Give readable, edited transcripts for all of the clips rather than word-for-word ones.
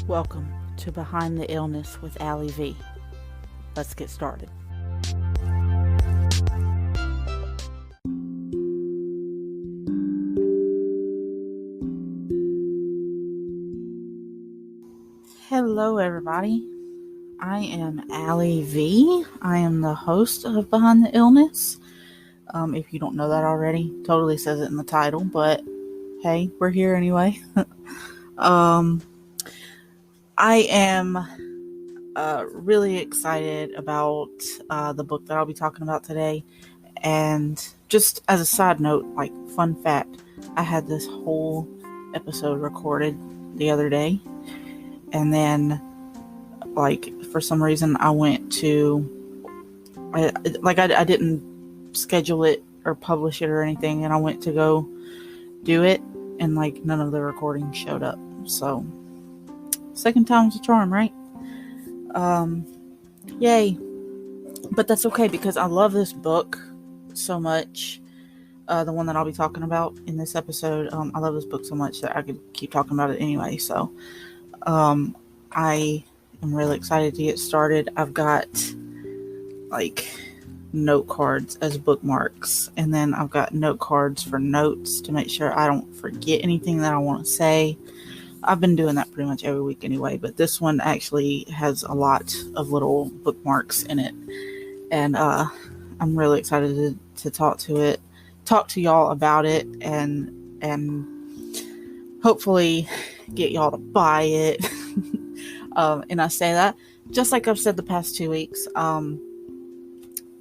Welcome to Behind the Illness with Allie V. Let's get started. Hello, everybody. I am Allie V. I am the host of Behind the Illness. If you don't know that already, totally says it in the title, but hey, we're here anyway. I am really excited about the book that I'll be talking about today. And just as a side note, like fun fact, I had this whole episode recorded the other day. And then, like, for some reason, I went to, I didn't schedule it or publish it or anything. And I went to go do it. And, like, none of the recordings showed up. So, second time's a charm, right? Yay. But that's okay because I love this book so much. The one that I'll be talking about in this episode. I love this book so much that I could keep talking about it anyway. So, I am really excited to get started. I've got like note cards as bookmarks, and then I've got note cards for notes to make sure I don't forget anything that I want to say. I've been doing that pretty much every week anyway, but this one actually has a lot of little bookmarks in it, and I'm really excited to talk to y'all about it, and hopefully get y'all to buy it. And I say that just like I've said the past 2 weeks.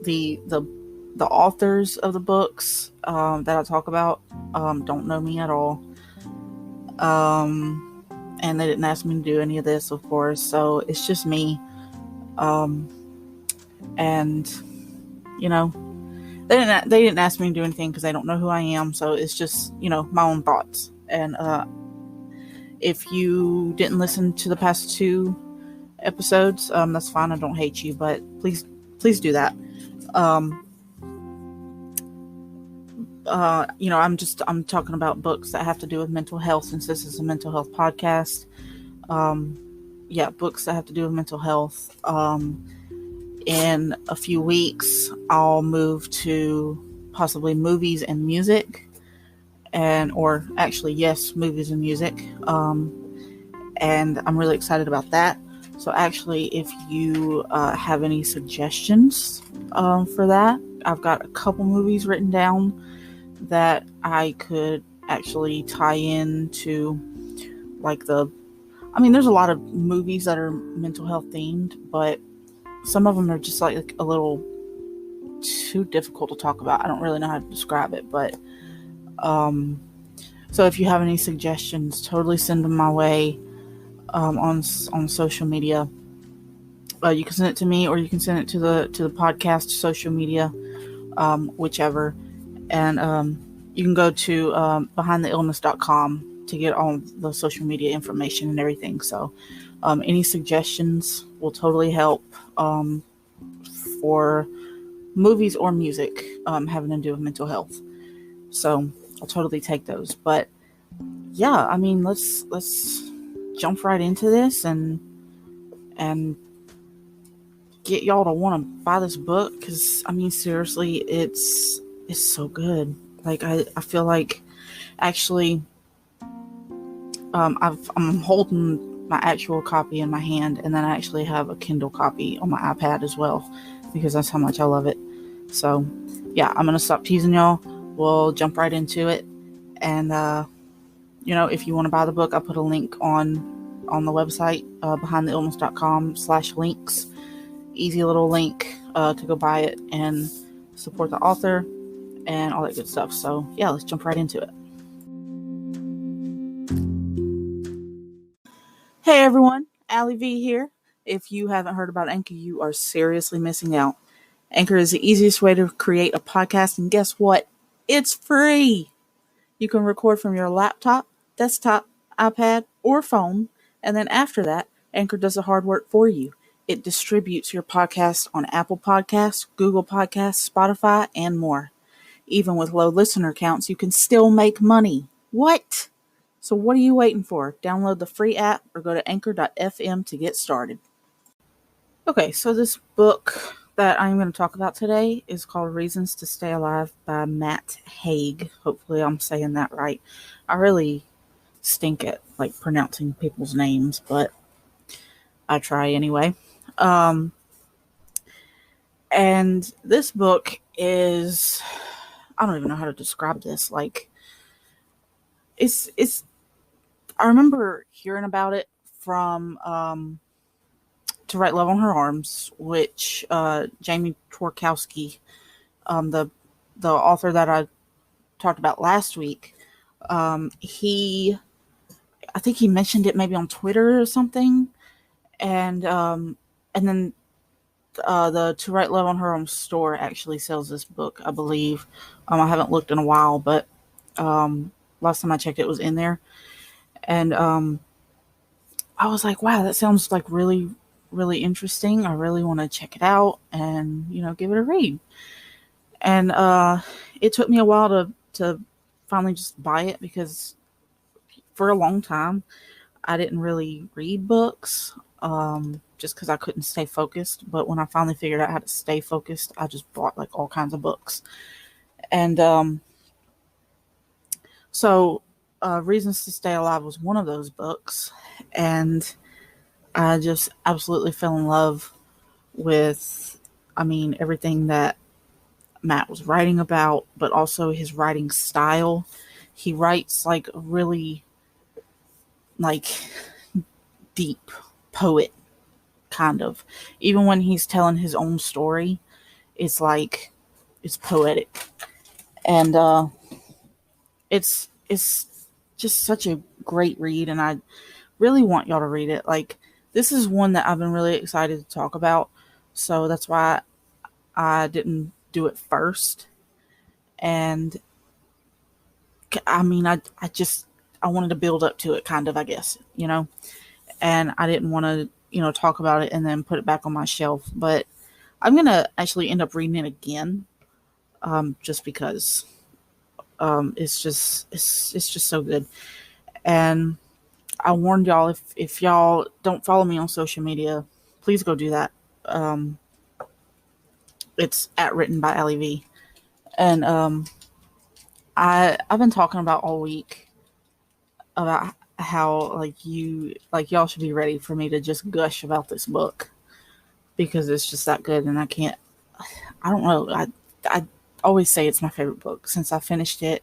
The authors of the books that I talk about don't know me at all. And they didn't ask me to do any of this, of course. So it's just me. And you know, they didn't ask me to do anything because they don't know who I am. So it's just, my own thoughts. And if you didn't listen to the past 2 episodes, that's fine. I don't hate you, but please do that. I'm talking about books that have to do with mental health, since this is a mental health podcast. Books that have to do with mental health. In a few weeks, I'll move to possibly movies and music, movies and music. And I'm really excited about that. So actually, if you have any suggestions for that, I've got a couple movies written down that I could actually tie into, there's a lot of movies that are mental health themed, but some of them are just like a little too difficult to talk about. I don't really know how to describe it, but so if you have any suggestions, totally send them my way on social media. You can send it to me, or you can send it to the podcast social media, whichever. And you can go to behindtheillness.com to get all the social media information and everything. So any suggestions will totally help for movies or music having to do with mental health. So I'll totally take those. But yeah, let's jump right into this and get y'all to want to buy this book, because seriously, it's so good. Like I feel like actually I'm holding my actual copy in my hand, and then I actually have a Kindle copy on my iPad as well, because that's how much I love it. So yeah, I'm gonna stop teasing y'all. We'll jump right into it. And if you want to buy the book, I put a link on the website, behindtheillness.com/links. Easy little link to go buy it and support the author and all that good stuff. So yeah, let's jump right into it. Hey everyone, Allie V here. If you haven't heard about Anchor, you are seriously missing out. Anchor is the easiest way to create a podcast, and guess what? It's free. You can record from your laptop, desktop, iPad, or phone, and then after that, Anchor does the hard work for you. It distributes your podcast on Apple Podcasts, Google Podcasts, Spotify, and more. Even with low listener counts, you can still make money. What? So what are you waiting for? Download the free app or go to anchor.fm to get started. Okay, so this book that I'm going to talk about today is called Reasons to Stay Alive by Matt Haig. Hopefully I'm saying that right. I really stink at pronouncing people's names, but I try anyway. And this book is, I don't even know how to describe this. It's I remember hearing about it from To Write Love on Her Arms, which Jamie Tworkowski, the author that I talked about last week, I think he mentioned it maybe on Twitter or something, and then the To Write Love on Her Arms store actually sells this book, I believe. I haven't looked in a while, but last time I checked, it was in there, and I was like, wow, that sounds like really, really interesting. I really want to check it out and, give it a read. And it took me a while to finally just buy it, because for a long time, I didn't really read books just because I couldn't stay focused. But when I finally figured out how to stay focused, I just bought all kinds of books. And so Reasons to Stay Alive was one of those books. And I just absolutely fell in love with, everything that Matt was writing about, but also his writing style. He writes like a really deep poet, kind of. Even when he's telling his own story, it's poetic. And it's just such a great read, and I really want y'all to read it. This is one that I've been really excited to talk about, so that's why I didn't do it first. And I wanted to build up to it, kind of, I guess, and I didn't want to, talk about it and then put it back on my shelf. But I'm going to actually end up reading it again, just because it's just so good. And I warned y'all, if y'all don't follow me on social media, please go do that. It's @written by Allie V. And I've been talking about all week about how y'all should be ready for me to just gush about this book, because it's just that good. And I don't know, I always say it's my favorite book since I finished it.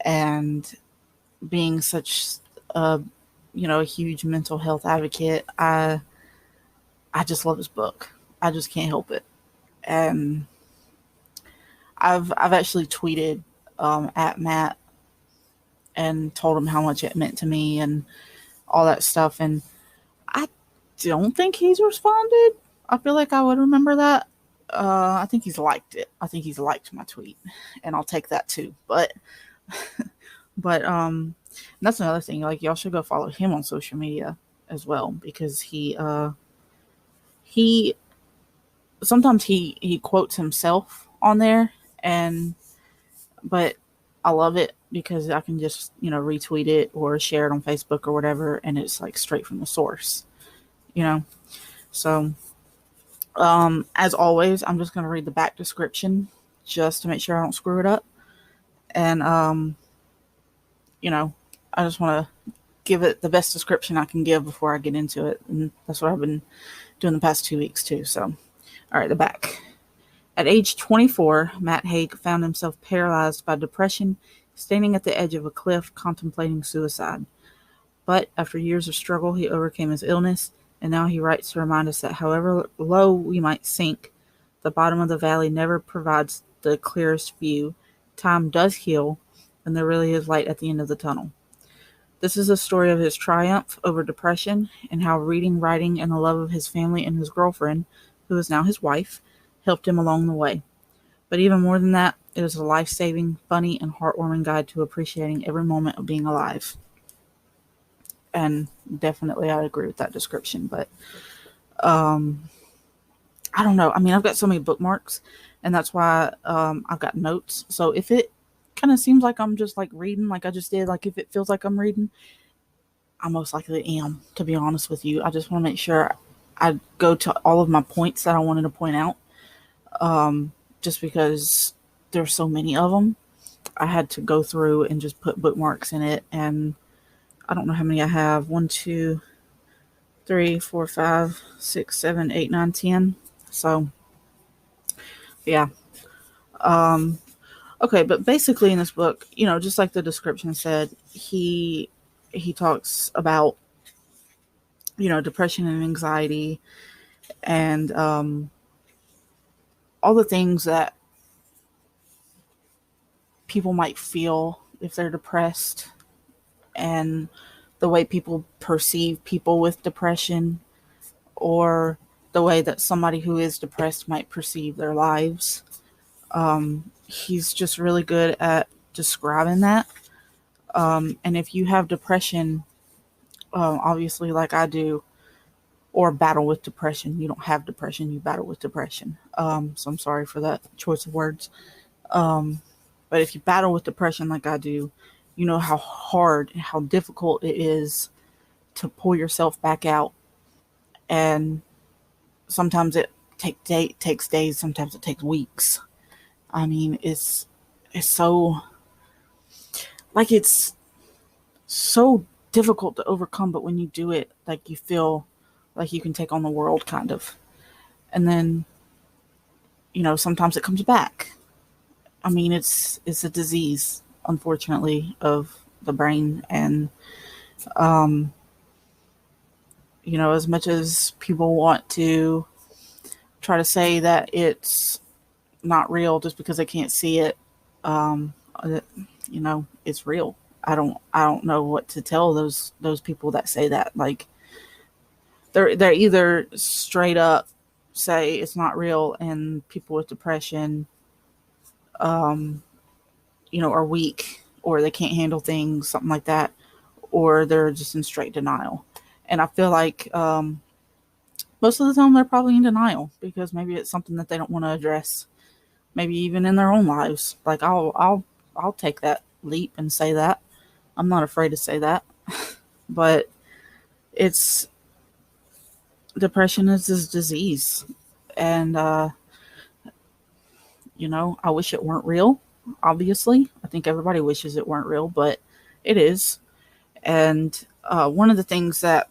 And being such a huge mental health advocate, I just love this book. I just can't help it. And I've actually tweeted at Matt and told him how much it meant to me and all that stuff. And I don't think he's responded. I feel like I would remember that. I think he's liked it. I think he's liked my tweet, and I'll take that too. But that's another thing. Y'all should go follow him on social media as well, because he sometimes he quotes himself on there, but I love it because I can just, retweet it or share it on Facebook or whatever, and it's straight from the source, So, as always, I'm just going to read the back description just to make sure I don't screw it up. And, I just want to give it the best description I can give before I get into it. And that's what I've been doing the past 2 weeks too. So, all right, the back. At age 24, Matt Haig found himself paralyzed by depression, standing at the edge of a cliff contemplating suicide. But after years of struggle, he overcame his illness, and now he writes to remind us that however low we might sink, the bottom of the valley never provides the clearest view. Time does heal, and there really is light at the end of the tunnel. This is a story of his triumph over depression, and how reading, writing, and the love of his family and his girlfriend, who is now his wife, helped him along the way. But even more than that, it is a life-saving, funny, and heartwarming guide to appreciating every moment of being alive. And definitely I agree with that description. But I don't know. I've got so many bookmarks, and that's why I've got notes. So if it kind of seems like I'm just like reading, like I just did. Like if it feels like I'm reading, I most likely am, to be honest with you. I just want to make sure I go to all of my points that I wanted to point out, just because there's so many of them. I had to go through and just put bookmarks in it, and I don't know how many I have. 1, 2, 3, 4, 5, 6, 7, 8, 9, 10. So, yeah. Okay, but basically in this book, just like the description said, he talks about depression and anxiety and all the things that people might feel if they're depressed, and the way people perceive people with depression, or the way that somebody who is depressed might perceive their lives. He's just really good at describing that. And if you have depression, obviously, like I do, or battle with depression, you don't have depression, you battle with depression. So I'm sorry for that choice of words. But if you battle with depression like I do, you know how hard and how difficult it is to pull yourself back out. And sometimes it takes days, sometimes it takes weeks. I mean, it's so, like, it's so difficult to overcome, but when you do it, like, you feel like you can take on the world, kind of. And then, sometimes it comes back. I mean, it's a disease, unfortunately, of the brain. And, as much as people want to try to say that it's not real just because they can't see it, it's real. I don't know what to tell those people that say that. Like, they're either straight up say it's not real and people with depression, are weak, or they can't handle things, something like that, or they're just in straight denial. And I feel like most of the time they're probably in denial because maybe it's something that they don't want to address, maybe even in their own lives. Like, I'll take that leap and say that. I'm not afraid to say that. But it's depression is this disease, and I wish it weren't real. Obviously, I think everybody wishes it weren't real, but it is. And one of the things that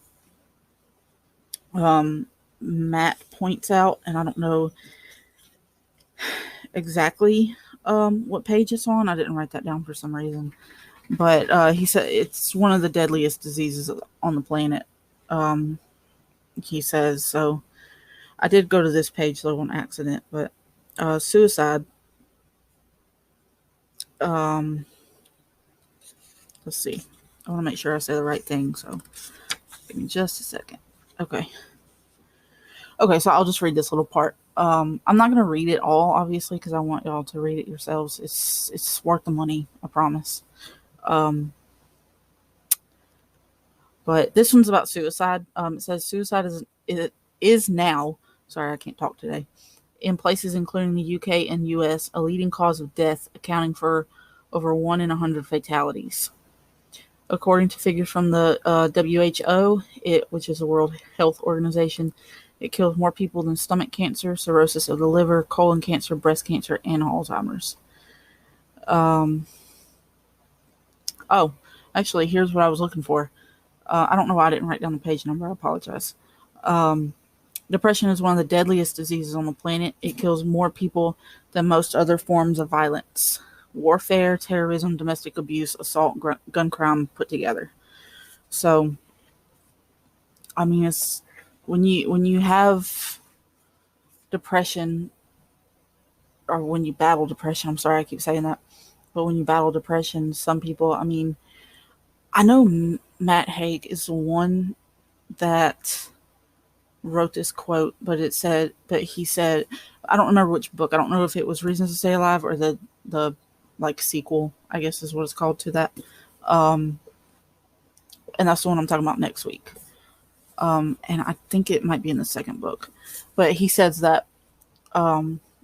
Matt points out, and I don't know exactly what page it's on. I didn't write that down for some reason. But he said it's one of the deadliest diseases on the planet. He says, so I did go to this page though on accident, but suicide. Let's see. I want to make sure I say the right thing, so give me just a second. Okay, so I'll just read this little part. I'm not going to read it all, obviously, because I want y'all to read it yourselves. It's worth the money, I promise. But this one's about suicide. It says suicide is now, sorry, I can't talk today, in places including the UK and US, a leading cause of death, accounting for over 1 in 100 fatalities. According to figures from the WHO, which is the World Health Organization, it kills more people than stomach cancer, cirrhosis of the liver, colon cancer, breast cancer, and Alzheimer's. Oh, actually, here's what I was looking for. I don't know why I didn't write down the page number. I apologize. Depression is one of the deadliest diseases on the planet. It kills more people than most other forms of violence. Warfare, terrorism, domestic abuse, assault, gun crime put together. So, I mean, it's when you have depression, or when you battle depression. I'm sorry, I keep saying that, but when you battle depression, some people. I mean, I know Matt Haig is the one that wrote this quote, but he said, I don't remember which book. I don't know if it was Reasons to Stay Alive or the like sequel, I guess is what it's called to that. And that's the one I'm talking about next week. And I think it might be in the second book, but he says that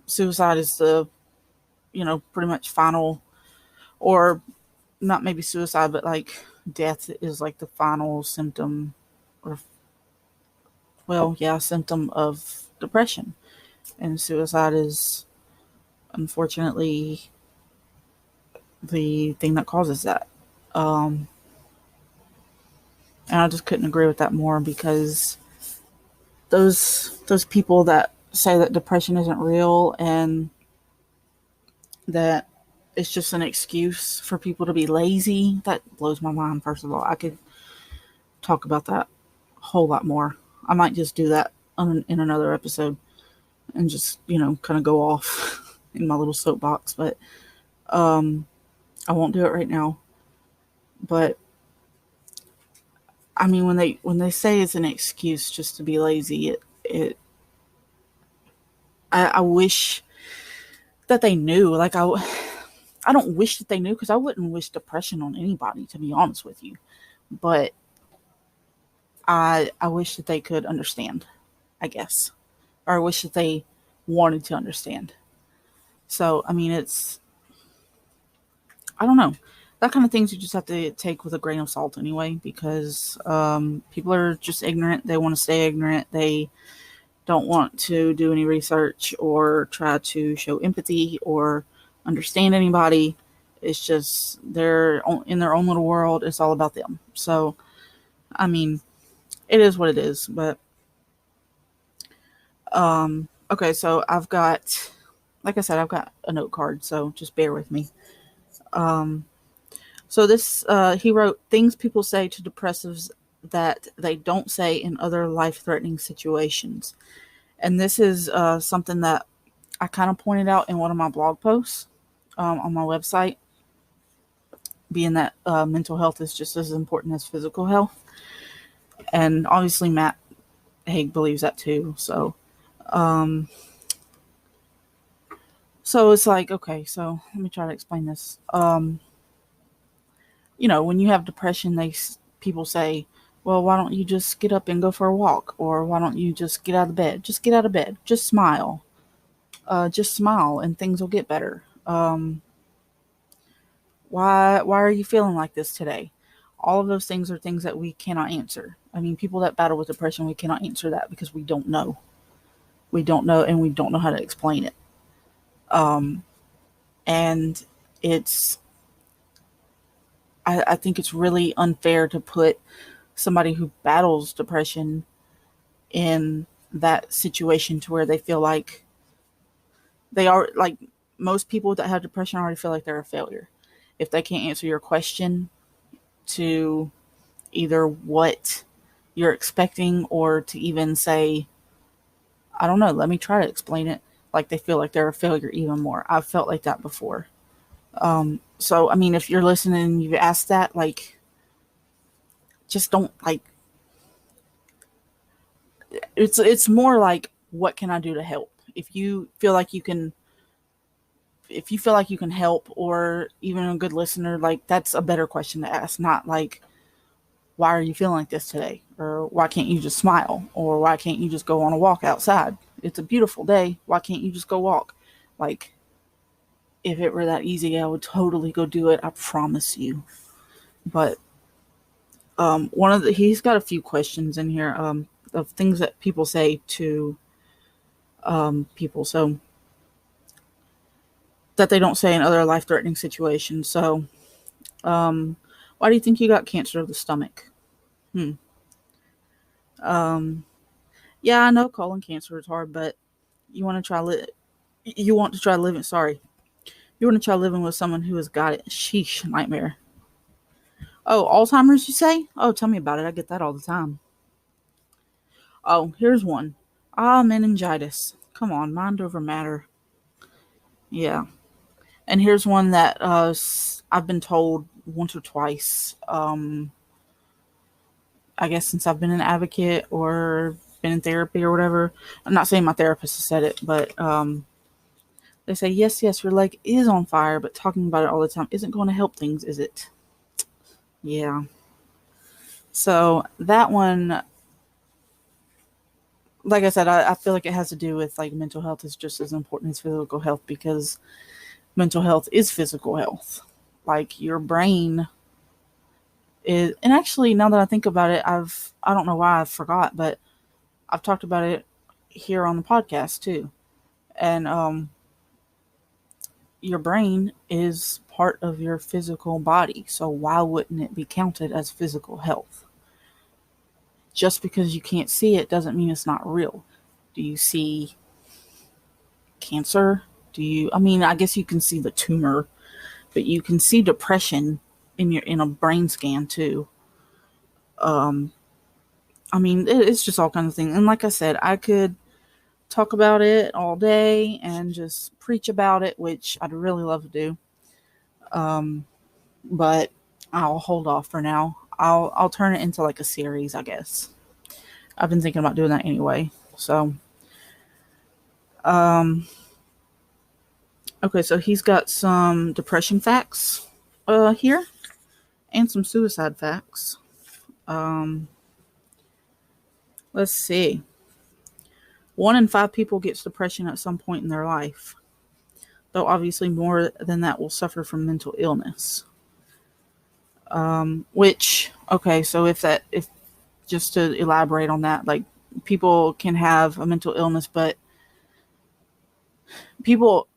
suicide is the, pretty much final or not maybe suicide, but like death is like the final symptom, or well, yeah, symptom of depression. And suicide is unfortunately the thing that causes that. Um, and I just couldn't agree with that more, because those people that say that depression isn't real and that it's just an excuse for people to be lazy, that blows my mind. First of all, I could talk about that a whole lot more. I might just do that in another episode and just, kind of go off in my little soapbox, but I won't do it right now. But I mean, when they say it's an excuse just to be lazy, I wish that they knew. Like, I don't wish that they knew, because I wouldn't wish depression on anybody, to be honest with you. But I wish that they could understand, I guess, or I wish that they wanted to understand. So I mean, I don't know, that kind of things you just have to take with a grain of salt anyway, because people are just ignorant. They want to stay ignorant. They don't want to do any research or try to show empathy or understand anybody. It's just they're in their own little world. It's all about them. So, I mean, it is what it is. But okay, so like I said, I've got a note card. So just bear with me. So this he wrote things people say to depressives that they don't say in other life-threatening situations. And this is something that I kind of pointed out in one of my blog posts on my website, being that mental health is just as important as physical health. And obviously Matt Haig believes that too. So it's like, okay, so let me try to explain this. When you have depression, people say, well, why don't you just get up and go for a walk? Or why don't you just get out of bed? Just get out of bed. Just smile. Just smile and things will get better. Why are you feeling like this today? All of those things are things that we cannot answer. I mean, people that battle with depression, we cannot answer that because we don't know. We don't know, and we don't know how to explain it. And I think it's really unfair to put somebody who battles depression in that situation to where they feel like they are, like, most people that have depression already feel like they're a failure if they can't answer your question to either what you're expecting or to even say, I don't know, let me try to explain it. Like, they feel like they're a failure even more. I've felt like that before. So I mean, if you're listening and you've asked that, like, just don't, like, it's more like, what can I do to help? If you feel like you can help, or even a good listener, like, that's a better question to ask. Not like, why are you feeling like this today? Or why can't you just smile? Or why can't you just go on a walk outside? It's a beautiful day. Why can't you just go walk? Like, if it were that easy, I would totally go do it. I promise you. But he's got a few questions in here of things that people say to people, so that they don't say in other life-threatening situations. So, why do you think you got cancer of the stomach? Yeah, I know colon cancer is hard, but you want to try you want to try living. Sorry, you want to try living with someone who has got it. Sheesh, nightmare. Oh, Alzheimer's, you say? Oh, tell me about it. I get that all the time. Oh, here's one. Meningitis. Come on, mind over matter. Yeah. And here's one that I've been told once or twice. I guess since I've been an advocate or been in therapy or whatever. I'm not saying my therapist has said it, but they say, yes, your leg is on fire, but talking about it all the time isn't going to help things, is it? Yeah. So that one, like I said, I feel like it has to do with, like, mental health is just as important as physical health, because mental health is physical health. like your brain is, and actually now that I think about it, I don't know why I forgot, but I've talked about it here on the podcast too. And your brain is part of your physical body, so why wouldn't it be counted as physical health? Just because you can't see it doesn't mean it's not real. Do you see cancer? I mean, I guess you can see the tumor, but you can see depression in a brain scan too. I mean, it's just all kinds of things. And like I said, I could talk about it all day and just preach about it, which I'd really love to do. But I'll hold off for now. I'll turn it into like a series, I guess. I've been thinking about doing that anyway. So, okay, so he's got some depression facts here and some suicide facts. Let's see. 1 in 5 people gets depression at some point in their life, though obviously more than that will suffer from mental illness. Which, okay, so if just to elaborate on that, like people can have a mental illness, but people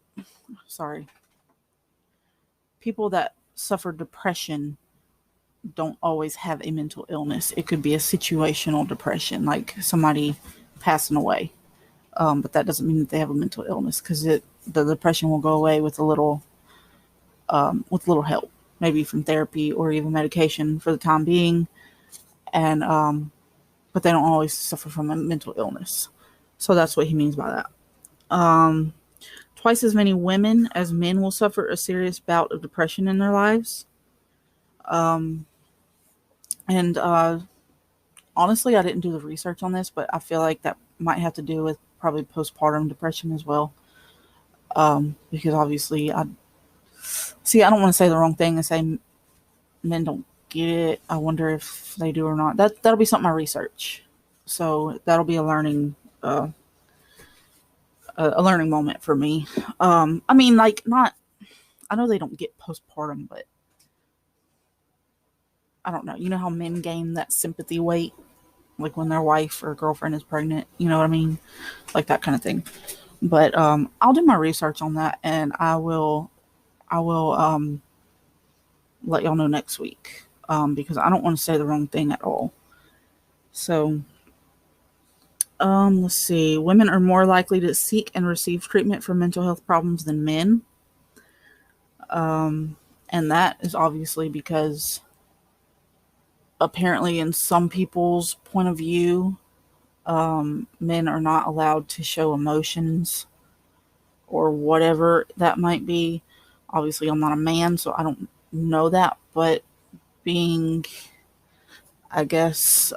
that suffer depression don't always have a mental illness. It could be a situational depression, like somebody passing away. But that doesn't mean that they have a mental illness, because the depression will go away with a little help, maybe from therapy or even medication for the time being. And but they don't always suffer from a mental illness. So that's what he means by that. Twice as many women as men will suffer a serious bout of depression in their lives. And honestly, I didn't do the research on this, but I feel like that might have to do with probably postpartum depression as well. Because obviously, I don't want to say the wrong thing and say men don't get it. I wonder if they do or not. That'll be something I research. So that'll be a learning moment for me. I mean, like, not, I know they don't get postpartum, but I don't know. You know how men gain that sympathy weight, like when their wife or girlfriend is pregnant? You know what I mean? Like that kind of thing. But I'll do my research on that, and I will let y'all know next week, because I don't want to say the wrong thing at all. So, let's see. Women are more likely to seek and receive treatment for mental health problems than men. And that is obviously because apparently in some people's point of view, men are not allowed to show emotions or whatever that might be. Obviously, I'm not a man, so I don't know that, but being, I guess,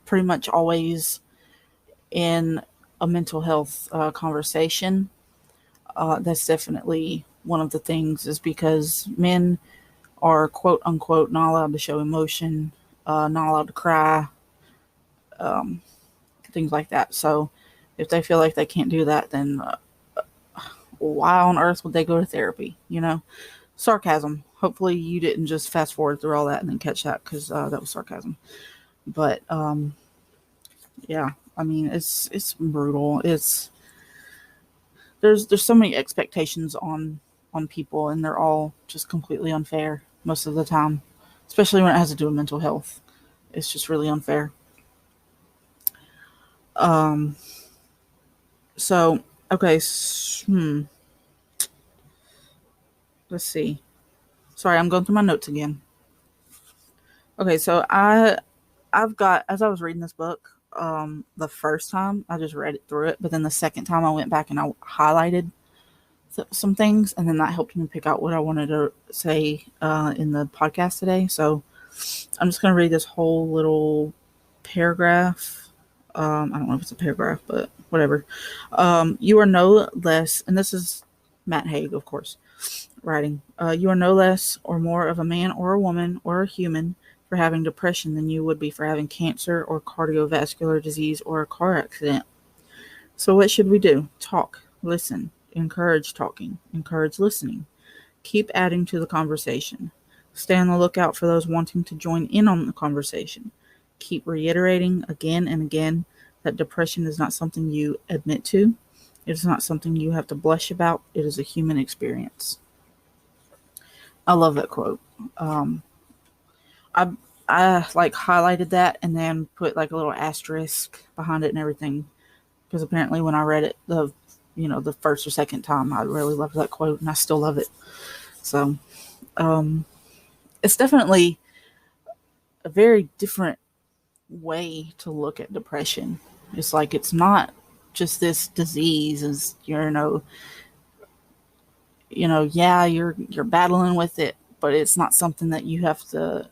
pretty much always in a mental health conversation, that's definitely one of the things, is because men are quote unquote not allowed to show emotion, not allowed to cry, things like that. So if they feel like they can't do that, then why on earth would they go to therapy? You know, sarcasm. Hopefully you didn't just fast forward through all that and then catch that, because that was sarcasm. But yeah, I mean, it's brutal. There's so many expectations on people, and they're all just completely unfair most of the time, especially when it has to do with mental health. It's just really unfair. So, okay, let's see. Sorry, I'm going through my notes again. Okay, so I've got, as I was reading this book, the first time I just read it through it, but then the second time I went back and I highlighted some things, and then that helped me pick out what I wanted to say in the podcast today. So I'm just going to read this whole little paragraph. I don't know if it's a paragraph, but whatever. You are no less, and this is Matt Haig, of course, writing. You are no less or more of a man or a woman or a human for having depression than you would be for having cancer or cardiovascular disease or a car accident. So what should we do? Talk, listen, encourage talking, encourage listening. Keep adding to the conversation. Stay on the lookout for those wanting to join in on the conversation. Keep reiterating again and again that depression is not something you admit to. It is not something you have to blush about. It is a human experience. I love that quote. I I like highlighted that and then put like a little asterisk behind it and everything, because apparently when I read it the first or second time, I really loved that quote and I still love it. So it's definitely a very different way to look at depression. It's like it's not just this disease, as yeah, you're battling with it, but it's not something that you have to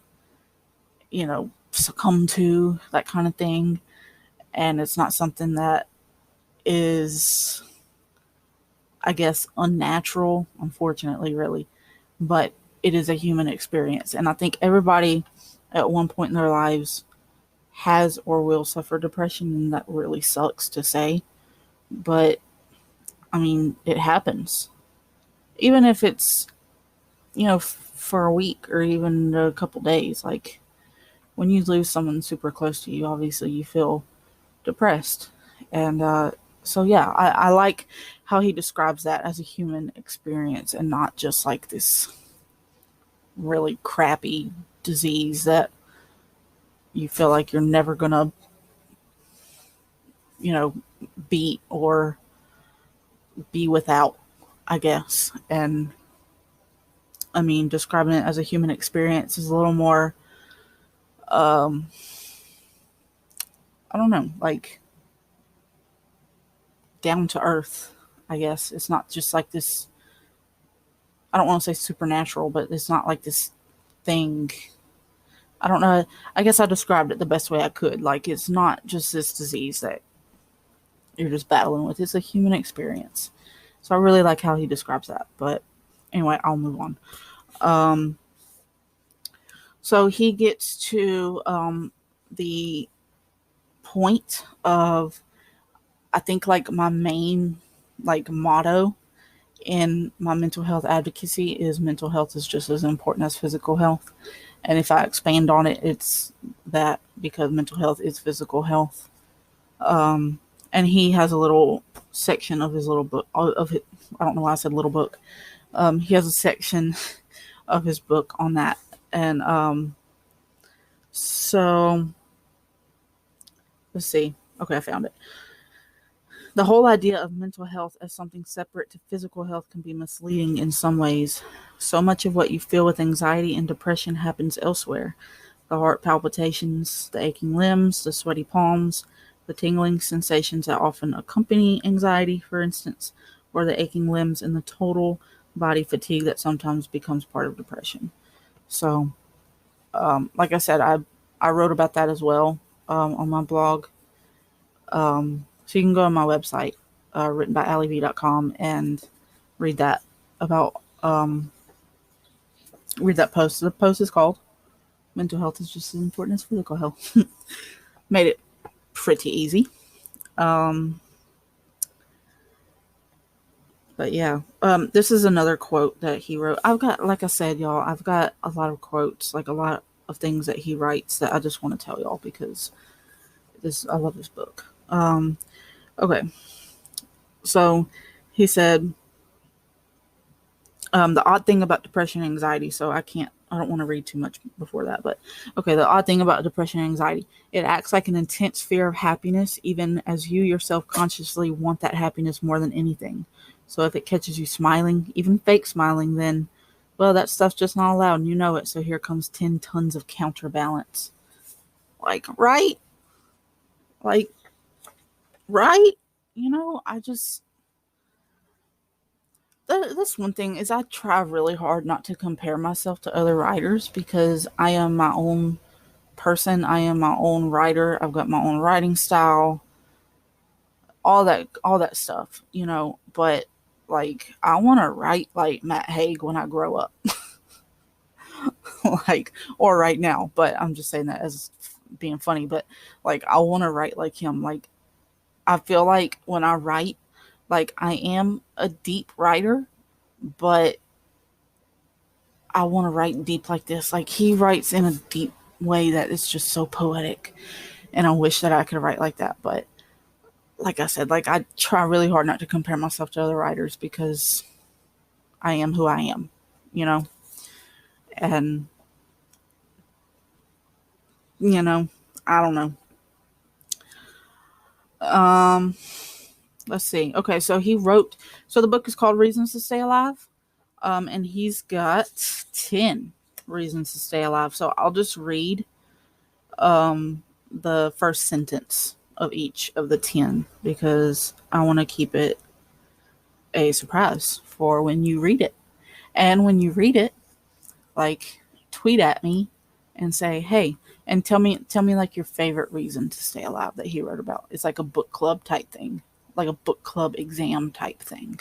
succumb to, that kind of thing. And it's not something that is, I guess, unnatural, unfortunately, really. But it is a human experience. And I think everybody at one point in their lives has or will suffer depression, and that really sucks to say. But, I mean, it happens. Even if it's, for a week or even a couple days. Like, when you lose someone super close to you, obviously you feel depressed. And so, yeah, I like how he describes that as a human experience and not just like this really crappy disease that you feel like you're never going to, beat or be without, I guess. And I mean, describing it as a human experience is a little more, I don't know, like down to earth, I guess. It's not just like this, I don't want to say supernatural, but it's not like this thing. I don't know. I guess I described it the best way I could. Like, it's not just this disease that you're just battling with. It's a human experience. So I really like how he describes that. But anyway, I'll move on. So he gets to the point of, I think, like my main like motto in my mental health advocacy is mental health is just as important as physical health. And if I expand on it, it's that because mental health is physical health. And he has a little section of his little book of it. I don't know why I said little book. He has a section of his book on that. And so let's see. Okay, I found it. The whole idea of mental health as something separate to physical health can be misleading in some ways. So much of what you feel with anxiety and depression happens elsewhere. The heart palpitations, the aching limbs, the sweaty palms, the tingling sensations that often accompany anxiety, for instance, or the aching limbs and the total body fatigue that sometimes becomes part of depression. So, like I said, I wrote about that as well on my blog. So you can go on my website, writtenbyallyv.com, and read that about read that post. The post is called "Mental Health is Just as Important as Physical Health." Made it pretty easy. But yeah, this is another quote that he wrote. I've got, like I said, y'all, I've got a lot of quotes, like a lot of things that he writes that I just want to tell y'all because I love this book. Okay. So he said, the odd thing about depression and anxiety. So I don't want to read too much before that, but okay. The odd thing about depression and anxiety, it acts like an intense fear of happiness, even as you yourself consciously want that happiness more than anything. So if it catches you smiling, even fake smiling, then, well, that stuff's just not allowed and you know it. So here comes 10 tons of counterbalance. Like, right? Like, right? That's one thing is I try really hard not to compare myself to other writers because I am my own person. I am my own writer. I've got my own writing style, all that stuff, but like I want to write like Matt Haig when I grow up. Like, or right now, but I'm just saying that as being funny, but like I want to write like him. Like I feel like when I write, like I am a deep writer, but I want to write deep like this. Like, he writes in a deep way that it's just so poetic. And I wish that I could write like that. But like I said, like, I try really hard not to compare myself to other writers because I am who I am, you know? And, you know, I don't know. Let's see. Okay, so the book is called Reasons to Stay Alive. And he's got 10 reasons to stay alive. So I'll just read the first sentence of each of the 10 because I want to keep it a surprise for when you read it. And when you read it, like, tweet at me and say, "Hey," and tell me like your favorite reason to stay alive that he wrote about. It's like a book club type thing, like a book club exam type thing.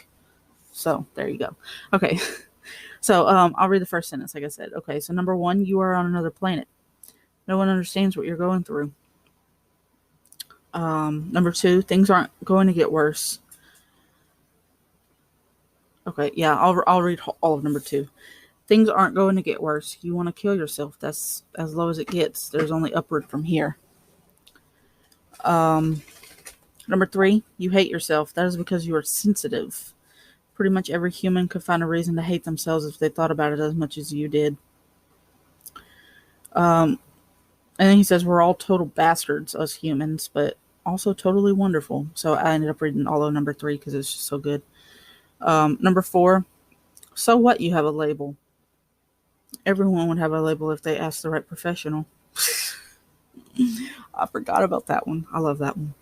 So there you go. Okay. So I'll read the first sentence, like I said. Okay, so number 1, you are on another planet. No one understands what you're going through. Number 2, things aren't going to get worse. Okay, yeah, I'll read all of number 2. Things aren't going to get worse. You want to kill yourself. That's as low as it gets. There's only upward from here. Number 3, you hate yourself. That is because you are sensitive. Pretty much every human could find a reason to hate themselves if they thought about it as much as you did. And then he says we're all total bastards, us humans, but also totally wonderful. So I ended up reading all of number 3 because it's just so good. Number 4, so what you have a label? Everyone would have a label if they asked the right professional. I forgot about that one. I love that one.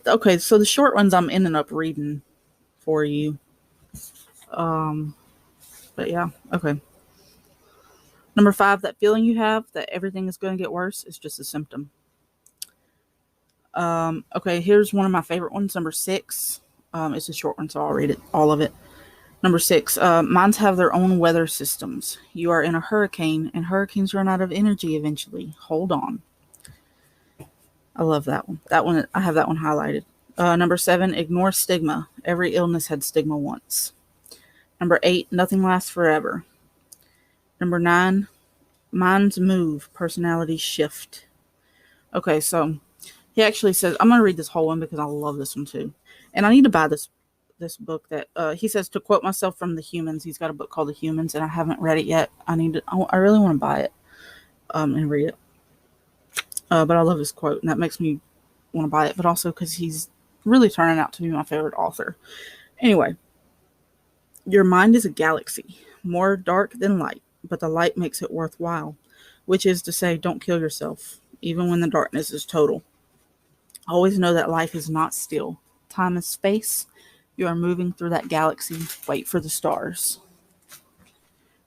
Okay, so the short ones I'm ending up reading for you. But yeah, okay. Number 5, that feeling you have that everything is going to get worse is just a symptom. Okay, here's one of my favorite ones, number 6. It's a short one, so I'll read it, all of it. Number 6, mines have their own weather systems. You are in a hurricane, and hurricanes run out of energy eventually. Hold on. I love that one. I have that one highlighted. Number 7, ignore stigma. Every illness had stigma once. Number 8, nothing lasts forever. Number 9, minds move, personalities shift. Okay, so he actually says, I'm going to read this whole one because I love this one too. And I need to buy this book that he says, to quote myself from The Humans. He's got a book called The Humans, and I haven't read it yet. I really want to buy it and read it. But I love his quote, and that makes me want to buy it, but also because he's really turning out to be my favorite author. Anyway, your mind is a galaxy, more dark than light, but the light makes it worthwhile, which is to say, don't kill yourself, even when the darkness is total. Always know that life is not still. Time is space. You are moving through that galaxy. Wait for the stars.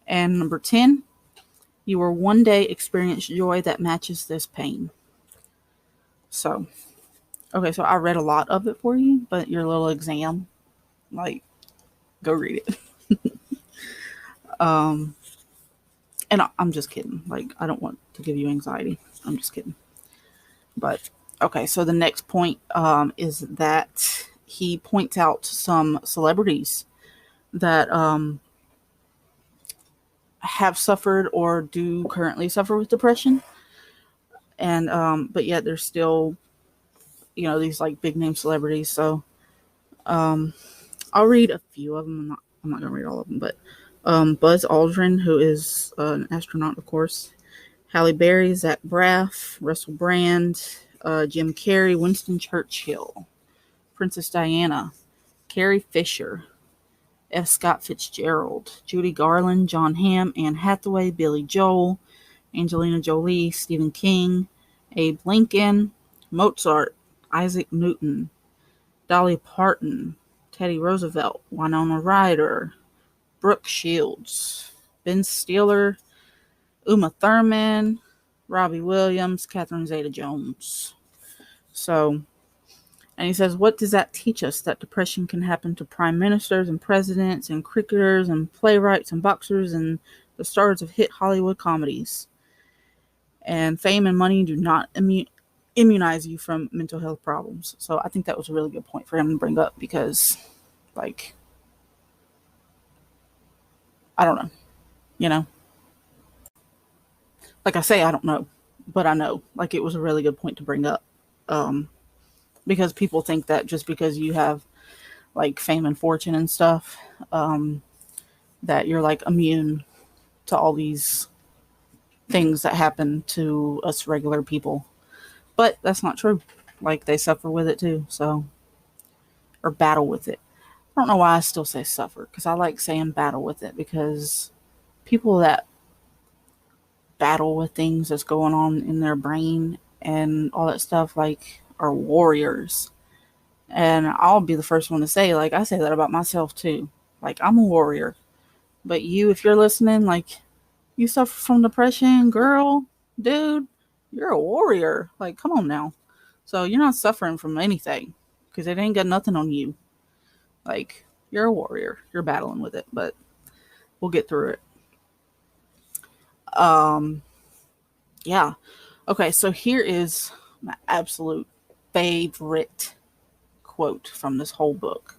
And number 10, you will one day experience joy that matches this pain. So, okay, so I read a lot of it for you, but your little exam, like, go read it. And I'm just kidding. Like, I don't want to give you anxiety. I'm just kidding. But, okay, so the next point is that he points out some celebrities that have suffered or do currently suffer with depression. And, but yet they're still, these like big name celebrities. So, I'll read a few of them. I'm not going to read all of them, but Buzz Aldrin, who is an astronaut, of course. Halle Berry, Zach Braff, Russell Brand, Jim Carrey, Winston Churchill, Princess Diana, Carrie Fisher, F. Scott Fitzgerald, Judy Garland, John Hamm, Anne Hathaway, Billy Joel, Angelina Jolie, Stephen King, Abe Lincoln, Mozart, Isaac Newton, Dolly Parton, Teddy Roosevelt, Winona Ryder, Brooke Shields, Ben Stiller, Uma Thurman, Robbie Williams, Catherine Zeta-Jones. So, and he says, what does that teach us? That depression can happen to prime ministers and presidents and cricketers and playwrights and boxers and the stars of hit Hollywood comedies. And fame and money do not immunize you from mental health problems. So I think that was a really good point for him to bring up because, like, I don't know. you know? Like I say, I don't know, but I know. Like, it was a really good point to bring up. Um, because people think that just because you have like fame and fortune and stuff, that you're like immune to all these things that happen to us regular people. But that's not true. Like, they suffer with it too, so, or battle with it. I don't know why I still say suffer, because I like saying battle with it, because people that battle with things that's going on in their brain and all that stuff, like, are warriors. And I'll be the first one to say, like, I say that about myself too. Like, I'm a warrior. But you, if you're listening, like, you suffer from depression, girl, dude, you're a warrior. Like, come on now. So you're not suffering from anything, because it ain't got nothing on you. Like, you're a warrior. You're battling with it, but we'll get through it. Yeah. Okay, so here is my absolute favorite quote from this whole book.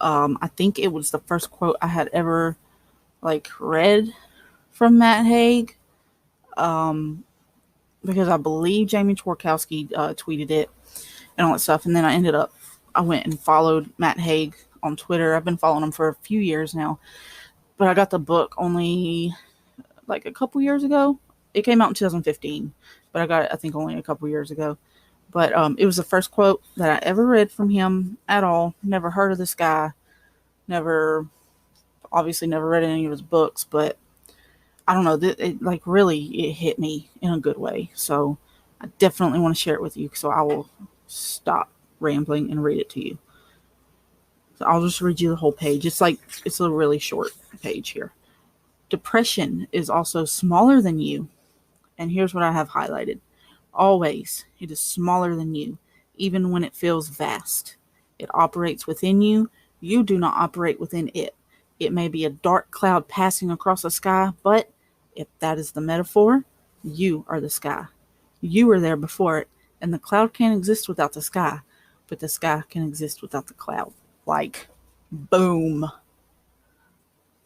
I think it was the first quote I had ever like read from Matt Haig. Because I believe Jamie Tworkowski tweeted it and all that stuff. And then I went and followed Matt Haig on Twitter. I've been following him for a few years now, but I got the book only like a couple years ago. It came out in 2015, but I got it, I think, only a couple years ago. But it was the first quote that I ever read from him at all. Never heard of this guy. Obviously never read any of his books, but I don't know, like, really, it hit me in a good way. So I definitely want to share it with you. So I will stop rambling and read it to you. So I'll just read you the whole page. It's a really short page here. Depression is also smaller than you. And here's what I have highlighted. Always, it is smaller than you, even when it feels vast. It operates within you. You do not operate within it. It may be a dark cloud passing across the sky, but if that is the metaphor, you are the sky. You were there before it, and the cloud can't exist without the sky, but the sky can exist without the cloud. Like, boom.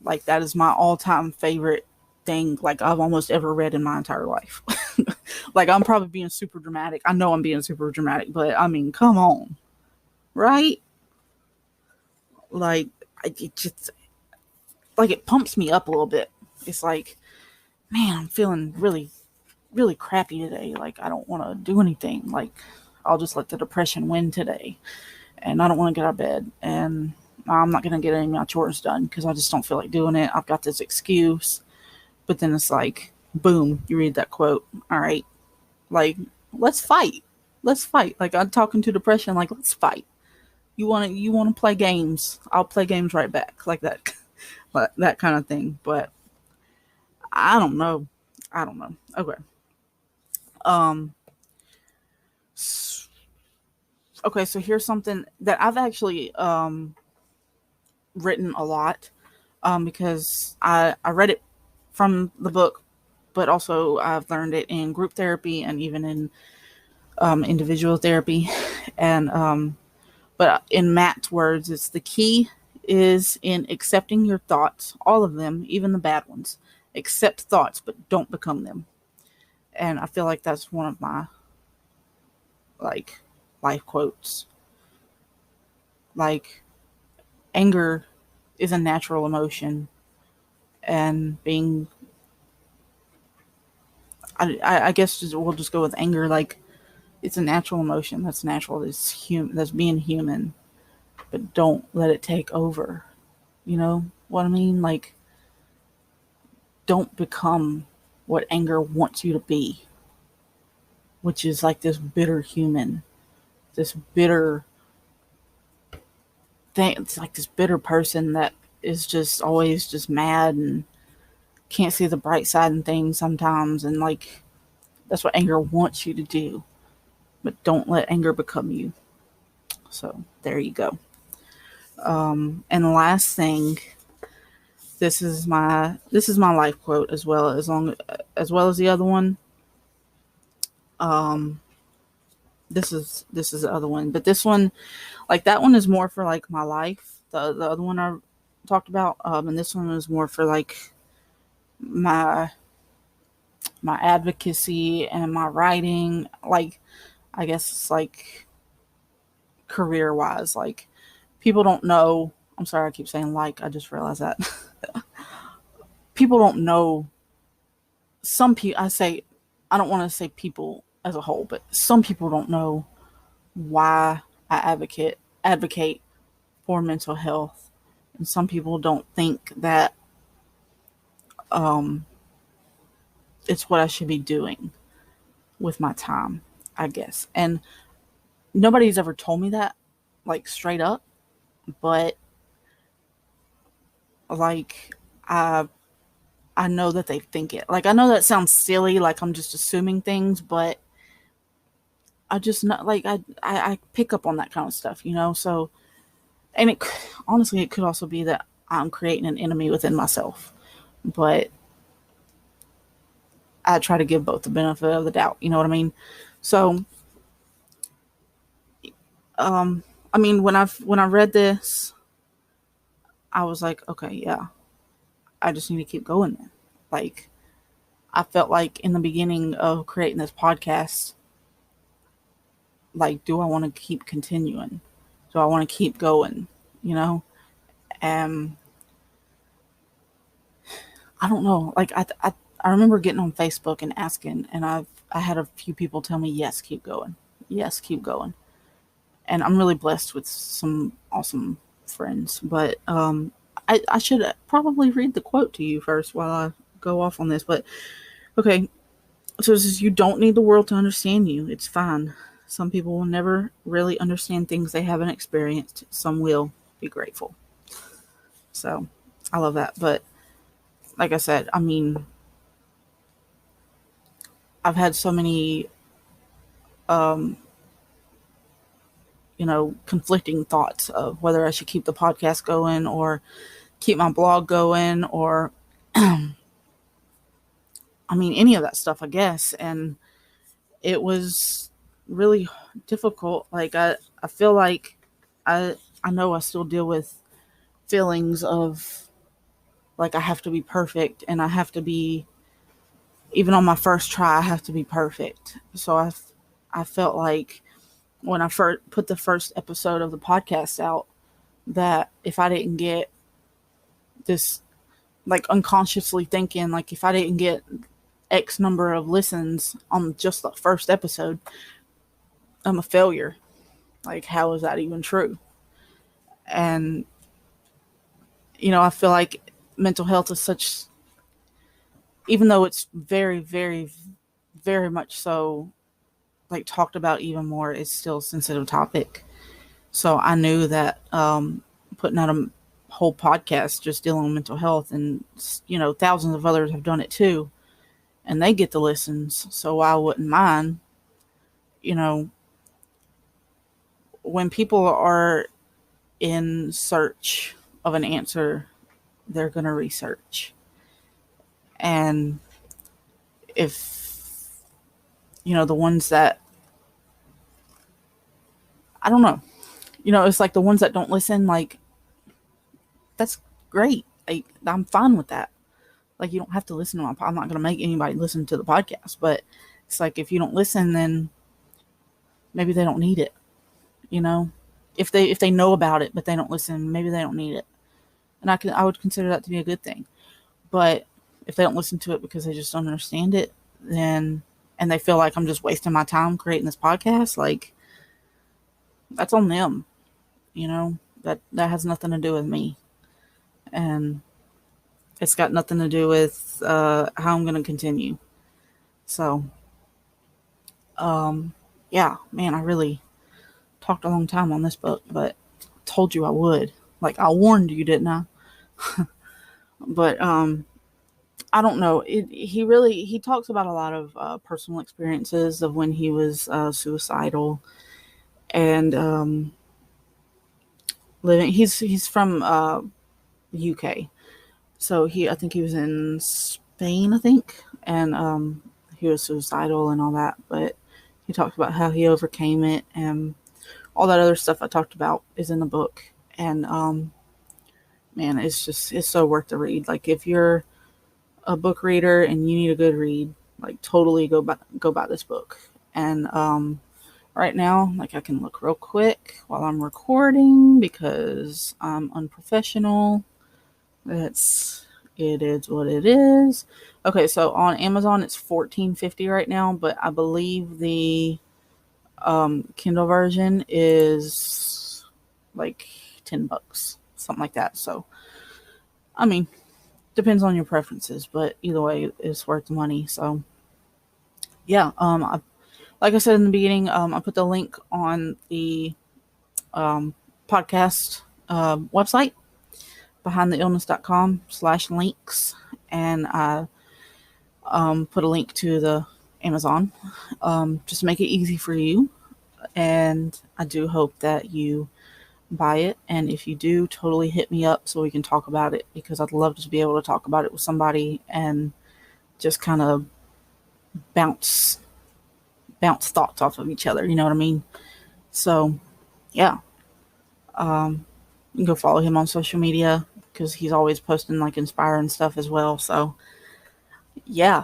Like, that is my all-time favorite thing, like, I've almost ever read in my entire life. Like, I'm probably being super dramatic. I know I'm being super dramatic, but I mean, come on. Right? Like, it just, like, it pumps me up a little bit. It's like, man, I'm feeling really, really crappy today. Like, I don't want to do anything. Like, I'll just let the depression win today. And I don't want to get out of bed. And I'm not going to get any of my chores done because I just don't feel like doing it. I've got this excuse. But then it's like, boom, you read that quote. All right. Like, let's fight. Let's fight. Like, I'm talking to depression. Like, let's fight. You want to play games? I'll play games right back. Like that. That kind of thing. But I don't know. Okay. Okay, so here's something that I've actually written a lot, because I read it from the book, but also I've learned it in group therapy and even in individual therapy. And but in Matt's words, it's the key is in accepting your thoughts, all of them, even the bad ones. Accept thoughts, but don't become them. And I feel like that's one of my like life quotes. Like, anger is a natural emotion, and being, I guess we'll just go with anger. Like, it's a natural emotion. That's natural. It's human. That's being human. But don't let it take over. You know what I mean? Like, don't become what anger wants you to be, which is like this bitter human, this bitter thing. It's like this bitter person that is just always just mad and can't see the bright side in things sometimes. And like, that's what anger wants you to do. But don't let anger become you. So there you go. And the last thing, this is my life quote as well as the other one. This is the other one, but this one, like, that one is more for like my life. The other one I talked about, and this one is more for like my advocacy and my writing, like, I guess it's like career wise, like, people don't know. I'm sorry, I keep saying like, I just realized that. People don't know. Some people, I don't want to say people as a whole, but some people don't know why I advocate for mental health. And some people don't think that it's what I should be doing with my time, I guess. And nobody's ever told me that, like, straight up, but like, I I know that they think it. Like, I know that sounds silly, like I'm just assuming things, but I just not like I pick up on that kind of stuff, you know. So, and honestly, it could also be that I'm creating an enemy within myself, but I try to give both the benefit of the doubt. You know what I mean? So, I mean, when I read this, I was like, okay, yeah, I just need to keep going then. Like, I felt like in the beginning of creating this podcast, like, do I want to keep continuing? Do I want to keep going? You know? And I don't know. Like, I remember getting on Facebook and asking, and I had a few people tell me, yes, keep going. Yes, keep going. And I'm really blessed with some awesome friends. But I should probably read the quote to you first while I go off on this. But okay, so it says, you don't need the world to understand you. It's fine. Some people will never really understand things they haven't experienced. Some will. Be grateful. So I love that. But like I said, I mean, I've had so many, conflicting thoughts of whether I should keep the podcast going or keep my blog going or, I mean, any of that stuff, I guess. And it was really difficult. Like, I feel like I know I still deal with feelings of like I have to be perfect and I have to be, even on my first try, I have to be perfect. So I felt like when I first put the first episode of the podcast out, that if I didn't get this, like, unconsciously thinking, like, if I didn't get X number of listens on just the first episode, I'm a failure. Like, how is that even true? And, I feel like mental health is such, even though it's very, very, very much so, like, talked about even more, it's still a sensitive topic. So I knew that putting out a whole podcast just dealing with mental health, and thousands of others have done it too, and they get the listens, so I wouldn't mind. When people are in search of an answer, they're going to research. And if the ones that, I don't know, it's like the ones that don't listen, like, that's great. I'm fine with that. Like, you don't have to listen to I'm not going to make anybody listen to the podcast, but it's like, if you don't listen, then maybe they don't need it. If they know about it, but they don't listen, maybe they don't need it. And I would consider that to be a good thing. But if they don't listen to it because they just don't understand it, then, and they feel like I'm just wasting my time creating this podcast, like, that's on them. That has nothing to do with me. And it's got nothing to do with how I'm going to continue. So, yeah, man, I really talked a long time on this book, but I told you I would. Like, I warned you, didn't I? But I don't know. He talks about a lot of personal experiences of when he was suicidal, and living. He's from UK, so I think he was in Spain, I think, and he was suicidal and all that. But he talked about how he overcame it, and all that other stuff I talked about is in the book. And man, it's so worth the read. Like, if you're a book reader and you need a good read, like totally go buy this book. And right now, like, I can look real quick while I'm recording because I'm unprofessional. It is what it is. Okay, so on Amazon it's $14.50 right now, but I believe the Kindle version is like $10, something like that. So, I mean, depends on your preferences, but either way, it's worth the money. So, yeah. Like I said in the beginning, I put the link on the podcast website, behindtheillness.com/links, and I put a link to the Amazon, just to make it easy for you. And I do hope that you buy it. And if you do, totally hit me up so we can talk about it, because I'd love to be able to talk about it with somebody and just kind of bounce thoughts off of each other. You know what I mean? So, yeah. You can go follow him on social media because he's always posting like inspiring stuff as well. So, yeah.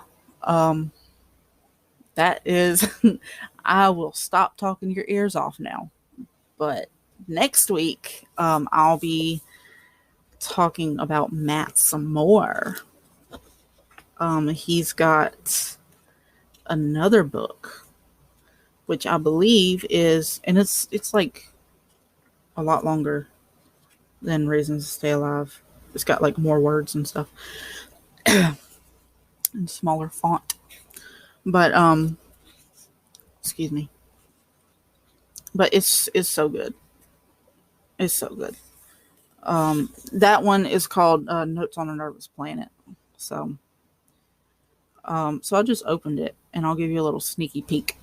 That is, I will stop talking your ears off now. But next week, I'll be talking about Matt some more. He's got another book, which I believe is, and it's like a lot longer than Reasons to Stay Alive. It's got like more words and stuff and smaller font. But excuse me. But it's so good. It's so good. That one is called Notes on a Nervous Planet. So I just opened it and I'll give you a little sneaky peek.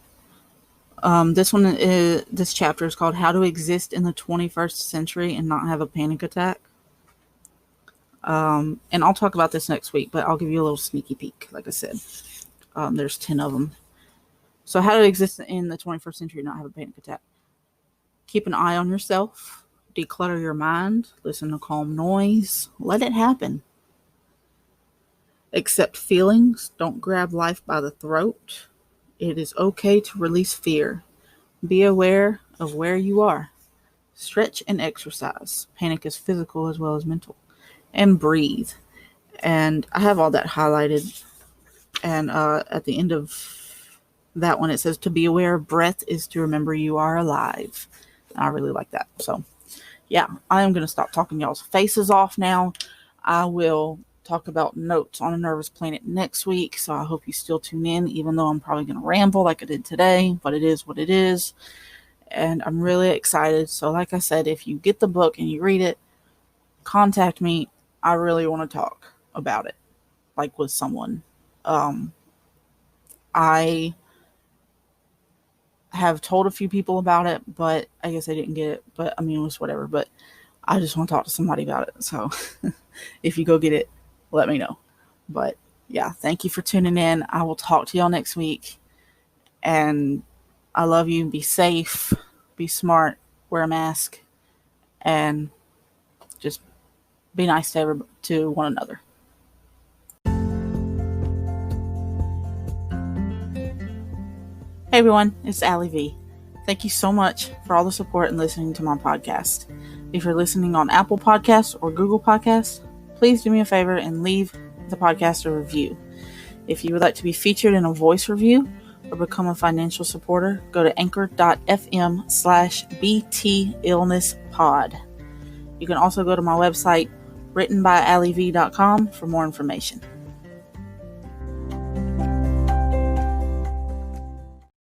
This chapter is called How to Exist in the 21st Century and Not Have a Panic Attack. And I'll talk about this next week, but I'll give you a little sneaky peek. Like I said, there's 10 of them. So how to exist in the 21st century and not have a panic attack. Keep an eye on yourself. Declutter your mind. Listen to calm noise. Let it happen. Accept feelings. Don't grab life by the throat. It is okay to release fear. Be aware of where you are. Stretch and exercise. Panic is physical as well as mental. And breathe. And I have all that highlighted. And at the end of that one, it says to be aware of breath is to remember you are alive. I really like that. So, yeah, I am going to stop talking y'all's faces off now. I will talk about Notes on a Nervous Planet next week. So I hope you still tune in, even though I'm probably going to ramble like I did today. But it is what it is. And I'm really excited. So like I said, if you get the book and you read it, contact me. I really want to talk about it, like with someone. I have told a few people about it, but I guess I didn't get it. But I mean, it was whatever. But I just want to talk to somebody about it. So if you go get it, let me know. But yeah, thank you for tuning in. I will talk to y'all next week. And I love you. Be safe. Be smart. Wear a mask. And just be nice to one another. Hey everyone, it's Allie V. Thank you so much for all the support and listening to my podcast. If you're listening on Apple Podcasts or Google Podcasts, please do me a favor and leave the podcast a review. If you would like to be featured in a voice review or become a financial supporter, go to anchor.fm/BTillnesspod. You can also go to my website, writtenbyallyv.com, for more information.